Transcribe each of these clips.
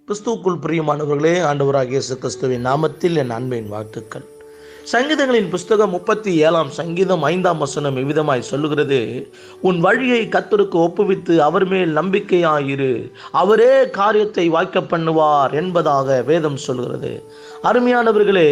கிறிஸ்துவுக்குள் பிரியமானவர்களே, ஆண்டவராகிய இயேசு கிறிஸ்துவின் நாமத்தில் என் அன்பின் வாழ்த்துக்கள். சங்கீதங்களின் புஸ்தகம் 37 சங்கீதம் 5 இவ்விதமாய் சொல்லுகிறது: உன் வழியை கர்த்தருக்கு ஒப்புவித்து அவர் மேல் நம்பிக்கையாயிரு, அவரே காரியத்தை வாய்க்க பண்ணுவார் என்பதாக வேதம் சொல்கிறது. அருமையானவர்களே,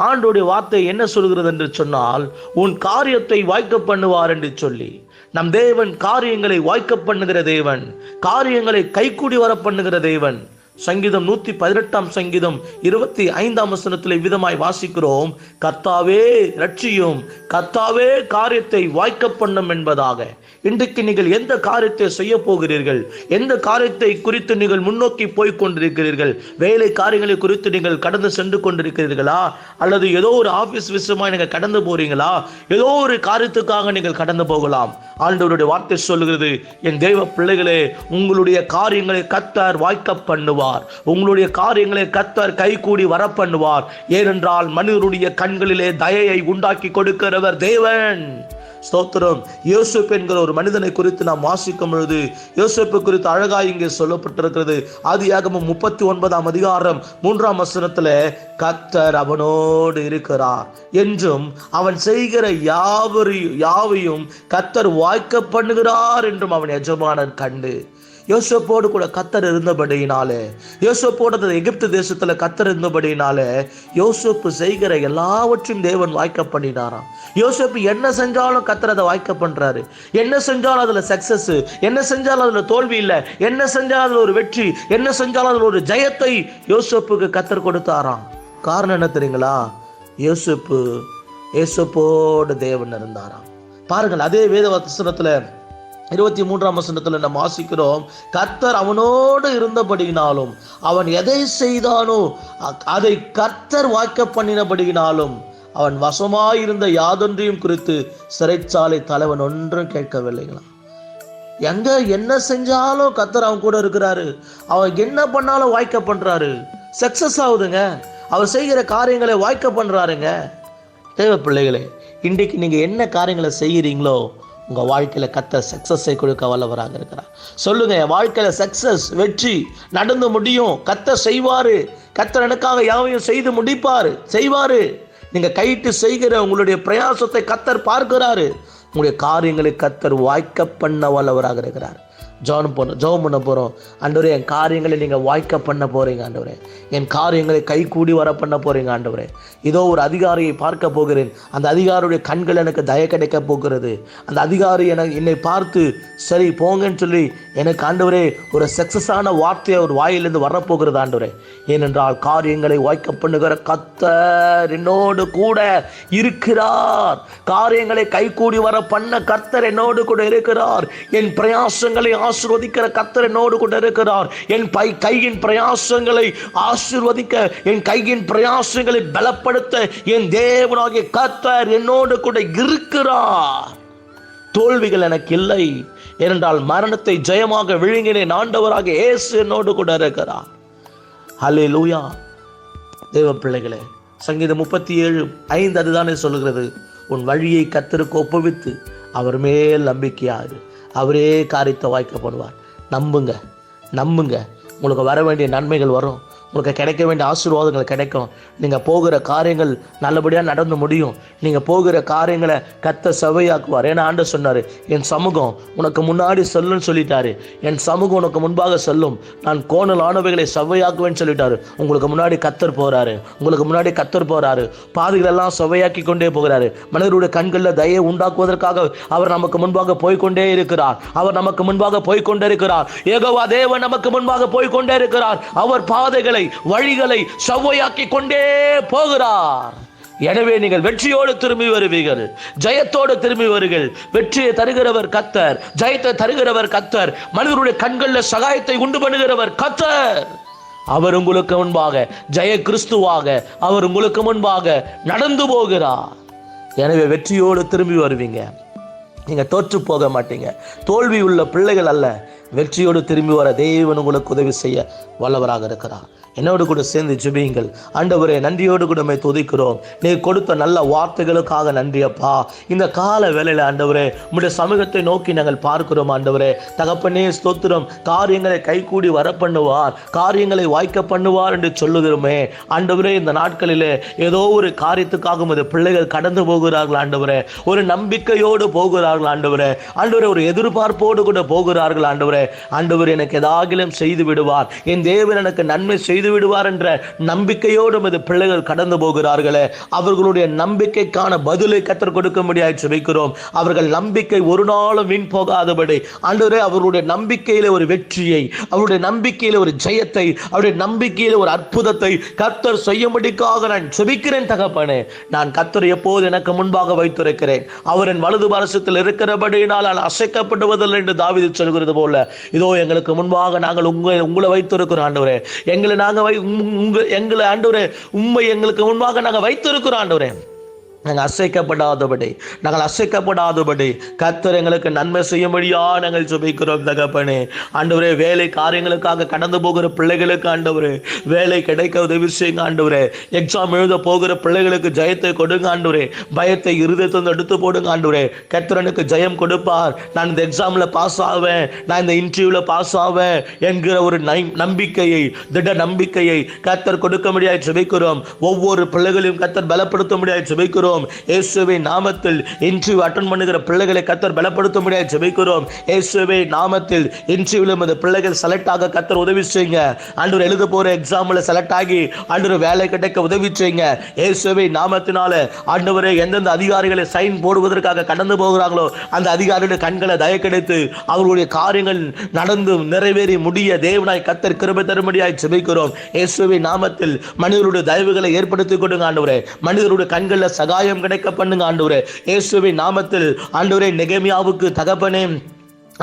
ஆண்டோடைய வார்த்தை என்ன சொல்கிறது என்று சொன்னால், உன் காரியத்தை வாய்க்க பண்ணுவார் என்று சொல்லி. நம் தேவன் காரியங்களை வாய்க்க பண்ணுகிற தேவன், காரியங்களை கைக்கூடி வர பண்ணுகிற தேவன். சங்கீதம் 118 சங்கீதம் 25 விதமாய் வாசிக்கிறோம்: கர்த்தாவே ரட்சியும், கர்த்தாவே காரியத்தை வாய்க்க பண்ணும் என்பதாக. இன்றைக்கு நீங்கள் எந்த காரியத்தை செய்ய போகிறீர்கள்? எந்த காரியத்தை குறித்து நீங்கள் முன்னோக்கி போய் கொண்டிருக்கிறீர்கள்? வேலை காரியங்களை குறித்து நீங்கள் கடந்து சென்று கொண்டிருக்கிறீர்களா? அல்லது ஏதோ ஒரு ஆபீஸ் விஷயமாய் நீங்கள் கடந்து போறீங்களா? ஏதோ ஒரு காரியத்துக்காக நீங்கள் கடந்து போகலாம். ஆண்டவருடைய வார்த்தை சொல்லுகிறது: என் தேவ பிள்ளைகளே, உங்களுடைய காரியங்களை கர்த்தர் வாய்க்க பண்ணுவார், உங்களுடைய காரியங்களை கர்த்தர் கைகூடி வர பண்ணுவார். ஏனென்றால் மனிதருடைய கண்களிலே தயையை உண்டாக்கி கொடுக்கிறவர் தேவன். ஸ்தோத்திரம். யோசேப்பு என்கிற ஒரு மனிதனை குறித்து நாம் வாசிக்கும் பொழுது யோசேப்பு குறித்து அழகாய் இங்கே சொல்லப்பட்டிருக்கிறது. ஆதியாகமம் 39 கர்த்தர் அவனோடு இருக்கிறார் என்றும் அவன் செய்கிற யாவையும் கர்த்தர் வாய்க்க பண்ணுகிறார் என்றும் அவன் எஜமானன் கண்டு. யோசேப்போடு கூட கர்த்தர் இருந்தபடியினாலே, யோசேப்போடு எகிப்து தேசத்துல கர்த்தர் இருந்தபடியினாலே, யோசேப்பு செய்கிற எல்லாவற்றையும் தேவன் வாய்க்க பண்ணினாராம். யோசேப்பு என்ன செஞ்சாலும் கர்த்தர் அதை வாய்க்க பண்றாரு. என்ன செஞ்சாலும் அதுல சக்சஸ், என்ன செஞ்சாலும் அதுல தோல்வி இல்லை, என்ன செஞ்சாலும் அதுல ஒரு வெற்றி, என்ன செஞ்சாலும் அதுல ஒரு ஜெயத்தை யோசேப்புக்கு கர்த்தர் கொடுத்தாராம். காரணம் என்ன தெரியுங்களா? யோசேப்போடு தேவன் இருந்தாராம். பாருங்கள், அதே வேத வசனத்துல 23 நம்ம வாசிக்கிறோம்: கர்த்தர் அவனோடு இருந்தபடியினாலும், அவன் எதை செய்தானோ அதை கர்த்தர் வாய்க்க பண்ணினபடியினாலும், அவன் வசமாயிருந்த யாதொன்றையும் குறித்து சிறைச்சாலை தலைவன் ஒன்றும் கேட்கவில்லைங்களாம். எங்க என்ன செஞ்சாலும் கர்த்தர் அவன் கூட இருக்கிறாரு. அவன் என்ன பண்ணாலும் வாய்க்க பண்றாரு, சக்சஸ் ஆகுதுங்க. அவர் செய்கிற காரியங்களை வாய்க்க பண்றாருங்க. தேவ பிள்ளைகளே, இன்றைக்கு நீங்க என்ன காரியங்களை செய்கிறீங்களோ உங்க வாழ்க்கையில கர்த்தர் சக்சஸை கொடுக்க வல்லவராக இருக்கிறார். சொல்லுங்க, என் வாழ்க்கையில சக்சஸ், வெற்றி நடந்து முடியும். கர்த்தர் செய்வாரு. கர்த்தர் எனக்காக யாவையும் செய்து முடிப்பாரு, செய்வாரு. நீங்க கையிட்டு செய்கிற உங்களுடைய பிரயாசத்தை கர்த்தர் பார்க்கிறாரு. உங்களுடைய காரியங்களை கர்த்தர் வாய்க்க பண்ண வல்லவராக இருக்கிறார். ஜெபம் பண்ண போகிறோம். ஆண்டவரே, என் காரியங்களை நீங்கள் வாய்க்க பண்ண போகிறீங்க. ஆண்டவரே, என் காரியங்களை கை கூடி வர பண்ண போகிறீங்க. ஆண்டவரே, இதோ ஒரு அதிகாரியை பார்க்க போகிறேன். அந்த அதிகாரியுடைய கண்கள் எனக்கு தய கிடைக்க போகிறது. அந்த அதிகாரி என்னை பார்த்து சரி போங்கன்னு சொல்லி எனக்கு ஆண்டவரே ஒரு சக்ஸஸான வார்த்தையை ஒரு வாயிலிருந்து வரப்போகிறது. ஆண்டவரே, ஏனென்றால் காரியங்களை வாய்க்க பண்ணுகிற கர்த்தர் என்னோடு கூட இருக்கிறார். காரியங்களை கை கூடி வர பண்ண கர்த்தர் என்னோடு கூட இருக்கிறார். என் பிரயாசங்களை ஆசீர்வதிக்கிற கர்த்தர் என்னோடு கூட இருக்கிறார். என் கையின் பிரயாசங்களை ஆசீர்வதிக்க, என் கையின் பிரயாசங்களை பலப்படுத்த என் தேவனாகிய கர்த்தர் என்னோடு கூட இருக்கிறார். தோல்விகள் எனக்கு இல்லை, ஏனென்றால் மரணத்தை ஜெயமாக விழுங்கினேன். ஆண்டவராக இயேசு என்னோடு கூட இருக்கிறார். ஹல்லேலூயா. தேவ பிள்ளைகளே, சங்கீதம் 37:5 அதுதானே சொல்லுகிறது: உன் வழியை கர்த்தருக்கு ஒப்புவித்து அவர் மேல் நம்பிக்கையாரு, அவரே காரியத்தை வாய்க்க பண்ணுவார். நம்புங்க. உங்களுக்கு வர வேண்டிய நன்மைகள் வரும். உங்களுக்கு கிடைக்க வேண்டிய ஆசீர்வாதங்கள் கிடைக்கும். நீங்கள் போகிற காரியங்கள் நல்லபடியாக நடந்து முடியும். நீங்கள் போகிற காரியங்களை கர்த்தர் செவ்வையாக்குவார். ஏன்னா ஆண்டவர் சொன்னார், என் சமூகம் உனக்கு முன்னாடி சொல்லுன்னு சொல்லிட்டாரு. என் சமூகம் உனக்கு முன்பாக சொல்லும், நான் கோணல் ஆனவைகளை செவ்வையாக்குவேன்னு சொல்லிட்டாரு. உங்களுக்கு முன்னாடி கர்த்தர் போகிறாரு. பாதைகளெல்லாம் செவ்வையாக்கி கொண்டே போகிறாரு. மனிதருடைய கண்களில் தயை உண்டாக்குவதற்காக அவர் நமக்கு முன்பாக போய்கொண்டே இருக்கிறார். யெகோவா தேவன் நமக்கு முன்பாக போய்கொண்டே இருக்கிறார். அவர் பாதைகளை, வழிகளை செவ்வையாக்கி கொண்டே போகிறார். எனவே நீங்கள் வெற்றியோடு திரும்பி வருவீர்கள், ஜெயத்தோடு திரும்பி வருங்கள். வெற்றியை தருகிறவர் கர்த்தர், ஜெயத்தை தருகிறவர் கர்த்தர், மனிதருடைய கண்களில் சகாயத்தை உண்டு பண்ணுகிறவர் கர்த்தர். அவர் உங்களுக்கு முன்பாக ஜெய கிறிஸ்துவாக அவர் உங்களுக்கு முன்பாக நடந்து போகிறார். எனவே வெற்றியோடு திரும்பி வருவீங்க. நீங்க தோற்று போக மாட்டீங்க. தோல்வி உள்ள பிள்ளைகள் அல்ல, வெற்றியோடு திரும்பி வர தேவன் உங்களுக்கு உதவி செய்ய வல்லவராக இருக்கிறார். என்னோடு கூட சேர்ந்து ஜெபியுங்கள். ஆண்டவரே, நன்றியோடு கூட உம்மை துதிக்கிறோம். நீ கொடுத்த நல்ல வார்த்தைகளுக்காக நன்றி அப்பா. இந்த கால வேளையில ஆண்டவரே, உம்முடைய சமூகத்தை நோக்கி நாங்கள் பார்க்கிறோம். ஆண்டவரே தகப்பனே ஸ்தோத்திரம். காரியங்களை கைகூடி வர பண்ணுவார், காரியங்களை வாய்க்க பண்ணுவார் என்று சொல்லுகிறோமே ஆண்டவரே. இந்த நாட்களிலே ஏதோ ஒரு காரியத்துக்காக உமது பிள்ளைகள் கடந்து போகிறார்கள் ஆண்டவரே. ஒரு நம்பிக்கையோடு போகிறார்கள் ஆண்டவரே. ஆண்டவரே, ஒரு எதிர்பார்ப்போடு கூட போகிறார்கள் ஆண்டவரே. ஆண்டவர் எனக்கு எதாகிலும் செய்து விடுவார், என் தேவன் எனக்கு நன்மை செய்து விடுவார் என்ற நம்பிக்கையோடு உமது பிள்ளைகள் கடந்து போகிறார்களே. அவர்களுடைய நம்பிக்கைக்கான பதிலை கர்த்தர் கொடுக்க முடியாது ஜெபிக்கிறோம். அவர்கள் நம்பிக்கை ஒரு நாளும் வீண் போகாதபடி ஆண்டவரே, அவர்களுடைய நம்பிக்கையில ஒரு வெற்றியை, அவருடைய நம்பிக்கையில ஒரு ஜெயத்தை, அவருடைய நம்பிக்கையில ஒரு அற்புதத்தை கர்த்தர் செய்யும்படிக்காக நான் ஜெபிக்கிறேன் தகப்பனே. நான் கர்த்தர் எப்போது எனக்கு முன்பாக வைத்திருக்கிறேன். அவர் என் வலது பாரசத்தில் இருக்கிறபடியினால் நான் அசைக்கப்படுவதில்லை என்று தாவீது சொல்கிறது போல, இதோ எங்களுக்கு முன்பாக நாங்கள் உங்களை வைத்திருக்கிறோம் ஆண்டவரே. எங்களை எங்களை ஆண்டவரே, உம்மை எங்களுக்கு முன்பாக நாங்கள் வைத்திருக்கிறோம் ஆண்டவரே. நாங்கள் அசைக்கப்படாதபடி கர்த்தர் எங்களுக்கு நன்மை செய்யும்படியா நாங்கள் ஜெபிக்கிறோம் தகப்பனே. ஆண்டவரே, வேலை காரியங்களுக்காக கடந்து போகிற பிள்ளைகளுக்கு ஆண்டவரே வேலை கிடைக்க உதவி செய்யுங்க ஆண்டவரே. எக்ஸாம் எழுத போகிற பிள்ளைகளுக்கு ஜெயத்தை கொடுங்க ஆண்டவரே. பயத்தை இருதயத்திலிருந்து எடுத்து போடுங்க ஆண்டவரே. கர்த்தர் எனக்கு ஜெயம் கொடுப்பார், நான் இந்த எக்ஸாம்ல பாஸ் ஆவேன், நான் இந்த இன்டர்வியூல பாஸ் ஆவேன் என்கிற ஒரு நம்பிக்கையை, திட நம்பிக்கையை கர்த்தர் கொடுக்க முடியாது ஜெபிக்கிறோம். ஒவ்வொரு பிள்ளைகளையும் கர்த்தர் பலப்படுத்த முடியாது ஜெபிக்கிறோம். இயேசுவின் நாமத்தில் இன்டர்வியூ அட்டெண்ட் பண்ணுகிற பிள்ளைகளை கர்த்தர் பலப்படுத்த முடியாது ஜெபிக்கிறோம். இயேசுவின் நாமத்தில் இன்டர்வியூல இந்த பிள்ளைகள் செலக்ட் ஆக கர்த்தர் உதவி செய்யுங்க ஆண்டவர். எழுத போற எக்ஸாம்ல செலக்ட் ஆகி ஆண்டவர் வேலை கிடைக்க உதவி செய்யுங்க இயேசுவின் நாமத்தினால. ஆண்டவரே, எந்தெந்த அதிகாரிகளை சைன் போடுவதற்காக கடந்து போகிறாங்களோ அந்த அதிகாரிகளுடைய கண்களை தய கிடைத்து அவர்களுடைய காரியங்கள் நடந்து நிறைவேறி முடிய தேவனாய் கர்த்தர் கிருபை தரும்படியாய் ஜெபிக்கிறோம் இயேசுவின் நாமத்தில். மனிதருடைய தயவுகளை ஏற்படுத்தி கொடுங்க ஆண்டவரே. மனிதருடைய கண்களில் சகாயம் கிடைக்க பண்ணுங்க ஆண்டவரே. இயேசுவின் நாமத்தில் ஆண்டவரே, நெகேமியாவுக்கு தகப்பனே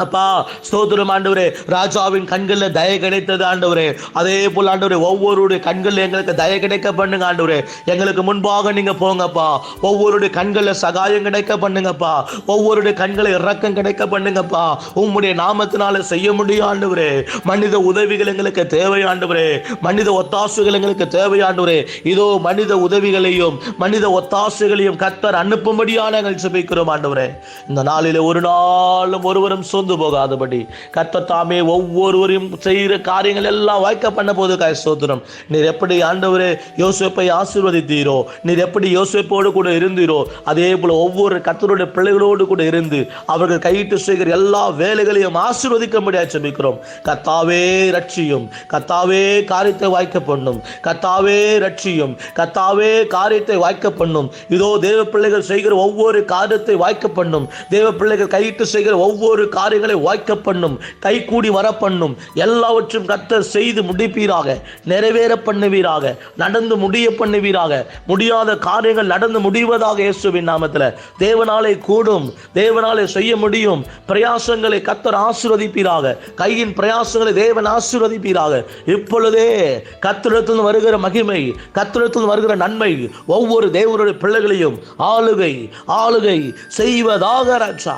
அப்பா ஸ்தோத்திரம் ஆண்டவரே. ராஜாவின் கண்களில் தய கிடைத்தது ஆண்டவரே. அதே போல் ஆண்டவரே, ஒவ்வொருடைய கண்களில் எங்களுக்கு தய கிடைக்க பண்ணுங்க ஆண்டவரே. எங்களுக்கு முன்பாக நீங்க போங்கப்பா. ஒவ்வொருடைய கண்களில் சகாயம் கிடைக்க பண்ணுங்கப்பா. ஒவ்வொருடைய கண்களை இரக்கம் கிடைக்க பண்ணுங்கப்பா. உம்முடைய நாமத்தினால செய்ய முடியும் ஆண்டவரே. மனித உதவிகள் எங்களுக்கு தேவை ஆண்டவரே. மனித ஒத்தாசுகள் எங்களுக்கு தேவை ஆண்டவரே. இதோ மனித உதவிகளையும் மனித ஒத்தாசுகளையும் கர்த்தர் அனுப்பும்படியாக நாங்கள் ஜெபிக்கிறோம் ஆண்டவரே. இந்த நாளிலே ஒரு நாளும் ஒருவரும் போகாதபடி கர்த்தர் தாமே ஒவ்வொருவரையும் செய்கிற காரியங்கள் எல்லாம் வாய்க்க பண்ண போது ஸ்தோத்திரம். நீர் எப்படி ஆண்டவரே யோசேப்பை ஆசீர்வதித்தீரோ, நீர் எப்படி யோசேப்போடு கூட இருந்தீரோ, அதே போல ஒவ்வொரு கர்த்தருடைய பிள்ளைகளோடு கூட இருந்து அவர்கள் கையிட்டு செய்கிற எல்லா வேலைகளையும் ஆசீர்வதிக்க முடியாது ஜெபிக்கிறோம். கர்த்தாவே ரட்சியும், கர்த்தாவே காரியத்தை வாய்க்க பண்ணும், கர்த்தாவே ரட்சியும், கர்த்தாவே காரியத்தை வாய்க்க பண்ணும். இதோ தேவ பிள்ளைகள் செய்கிற ஒவ்வொரு காரியத்தை வாய்க்க பண்ணும். தேவ பிள்ளைகள் கையிட்டு செய்கிற ஒவ்வொரு காரியங்களை வாய்க்க பண்ணும், கை கூடி வர பண்ணும். எல்லாவற்றும் கர்த்தர் செய்து முடிப்பீராக, நிறைவேற பண்ணுவீராக, நடந்து முடிய பண்ணுவீராக. முடியாத காரியங்கள் நடந்து முடிவதாக இயேசுவின் நாமத்தில். தேவனாலே கூடும், தேவனாலே செய்ய முடியும். பிரயாசங்களை கர்த்தர் ஆசீர்வதிப்பீராக, கையின் பிரயாசங்களை தேவன் ஆசீர்வதிப்பீராக. இப்பொழுதே கர்த்தரிடத்தில் வருகிற மகிமை, கர்த்தரிடத்தில் வருகிற நன்மை ஒவ்வொரு தேவனுடைய பிள்ளைகளையும் ஆளுகை செய்வதாக ராஜா.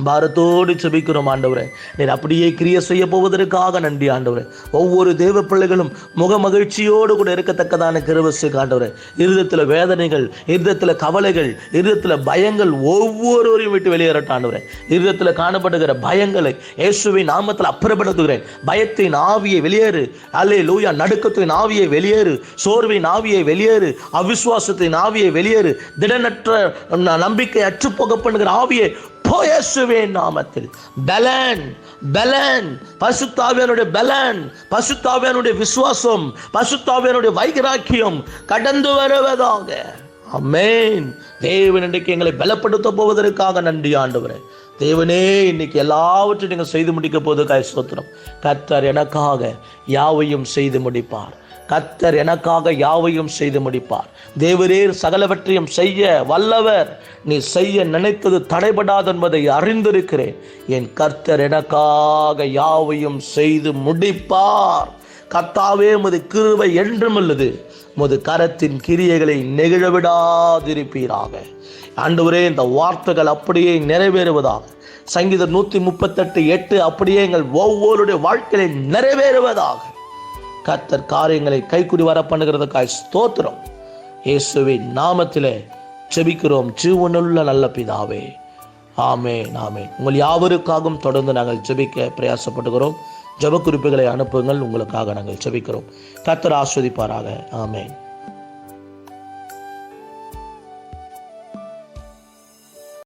பாரத்தோடு ஜெபிக்கிறோம் ஆண்டவரே. நீர் அப்படியே கிரியை செய்ய போவதற்காக நன்றி ஆண்டவரே. ஒவ்வொரு தேவ பிள்ளைகளும் முக மகிழ்ச்சியோடு கூட இருக்கத்தக்கதான கிருபை ஆண்டவரே. இருதயத்தில் வேதனைகள், இருதயத்தில் கவலைகள், இருதயத்தில் பயங்கள் ஒவ்வொருவரையும் விட்டு வெளியேறட்டும் ஆண்டவரே. இருதயத்தில் காணப்படுகிற பயங்களை இயேசுவின் நாமத்தில் அப்புறப்படுத்துகிறேன். பயத்தின் ஆவியை வெளியேறு, அல்லேலூயா. நடுக்கத்தின் ஆவியை வெளியேறு, சோர்வின் ஆவியை வெளியேறு, அவிசுவாசத்தின் ஆவியை வெளியேறு, திடனற்ற நம்பிக்கை அற்றுப்போக பண்ணுகிற ஆவியை இயேசுவின் நாமத்தில் பலன், பரிசுத்தாவியானுடைய பலன், பரிசுத்தாவியானுடைய விசுவாசம், பரிசுத்தாவியானுடைய வைராக்கியம் கடந்து வருவதாக. ஆமென். தேவன் இன்றைக்கு எங்களை பலப்படுத்த போவதற்காக நன்றி ஆண்டவரே. தேவனே, இன்னைக்கு எல்லாவற்றையும் நீங்கள் செய்து முடிக்க போவதற்காக ஸ்தோத்திரம். கர்த்தர் எனக்காக யாவையும் செய்து முடிப்பார். கர்த்தர் எனக்காக யாவையும் செய்து முடிப்பார். தேவரீர் சகலவற்றையும் செய்ய வல்லவர். நீ செய்ய நினைத்தது தடைபடாது என்பதை அறிந்திருக்கிறேன். என் கர்த்தர் எனக்காக யாவையும் செய்து முடிப்பார். கர்த்தாவே, உமது கிருபை என்றும் உள்ளது. உமது கரத்தின் கிரியைகளை நெகிழ விடாதிருப்பீராக. ஆண்டவரே, இந்த வார்த்தைகள் அப்படியே நிறைவேறுவதாக. சங்கீதம் 138:8 அப்படியே எங்கள் ஒவ்வொருடைய வாழ்க்கையில நிறைவேறுவதாக. கர்த்தர் காரியங்களை கைக்குடி வர பண்ணுகிறதுக்காய் ஸ்தோத்திரம். இயேசுவின் நாமத்திலே ஜெபிக்கிறோம் ஜீவனுள்ள நல்ல பிதாவே, ஆமென் ஆமென். உங்கள் யாவருக்காகவும் தொடர்ந்து நாங்கள் ஜெபிக்க பிரயாசப்படுகிறோம். ஜெப குறிப்புகளை அனுப்புங்கள், உங்களுக்காக நாங்கள் ஜெபிக்கிறோம். கர்த்தர் ஆஸ்வதிப்பாராக. ஆமென்.